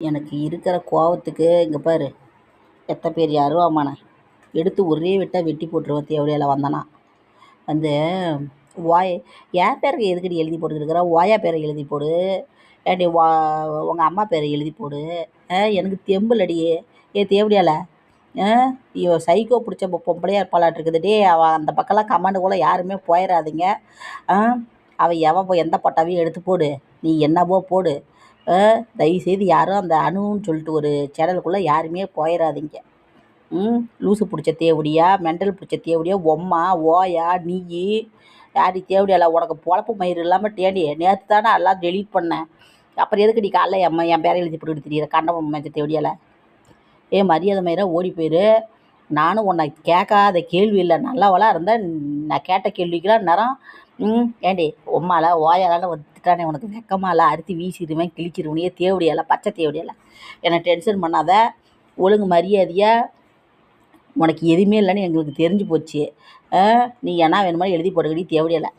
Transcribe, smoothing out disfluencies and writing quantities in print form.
எனக்கு இருக்கிற கோவத்துக்கு இங்கே பாரு, எத்த பெரிய அருவாமனை எடுத்து ஒரே வெட்டாக வெட்டி போட்டுருவேன். தேவடியால் வந்தானா வந்து வாய் என் பேருக்கு எதுக்கடி எழுதி போட்டுக்கிட்டு ஓயா பேரை எழுதி போடு, ஏன்டி உங்கள் அம்மா பேரை எழுதி போடு. எனக்கு தெம்புலடி தேவடியால். ஐயோ சைக்கோ பிடிச்ச பொம்பளையாக இருப்பாளாட்டு இருக்குது. டே அவள் அந்த பக்கம்லாம் கமாண்டுக்குள்ளே யாருமே போயிடாதீங்க. அவள் எவன் எந்த பட்டாவையும் எடுத்து போடு, நீ என்னவோ போடு. தயவுசெய்து யாரும் அந்த அணுன்னு சொல்லிட்டு ஒரு சேனலுக்குள்ளே யாருமே போயிடாதீங்க. லூசு பிடிச்ச தேவடியா, மெண்டல் பிடிச்ச தேவடியா, ஒம்மா ஓயா நீ யாரி தேவடியால உனக்கு பொழப்பு மயிர் இல்லாமல் டேடி நேற்று தானே எல்லாம் டெலீட் பண்ணேன். அப்புறம் எதுக்கு நீ காலைல என் பேரை எழுதி போட்டு தெரியுற கண்டபம் மேய்ச்ச தேவடியால். மரியாதை மயிராக ஓடி போயிரு. நானும் உன்னை கேட்காத கேள்வி இல்லை, நல்லவளாக இருந்தால் நான் கேட்ட கேள்விக்கெல்லாம் நேரம் ஏண்டி உம்மால ஓயாலால் வந்துட்டானே உனக்கு வெக்கமால அறுத்தி வீசிடுவேன் கிழிச்சிருவனையே தேவடியால பச்சை தேவடியால. என்னை டென்ஷன் பண்ணாத, ஒழுங்கு மரியாதையாக உனக்கு எதுவுமே இல்லைன்னு எங்களுக்கு தெரிஞ்சு போச்சு. நீ என்ன வேணுமாதிரி எழுதி போட்டுக்கடி தேவடியால.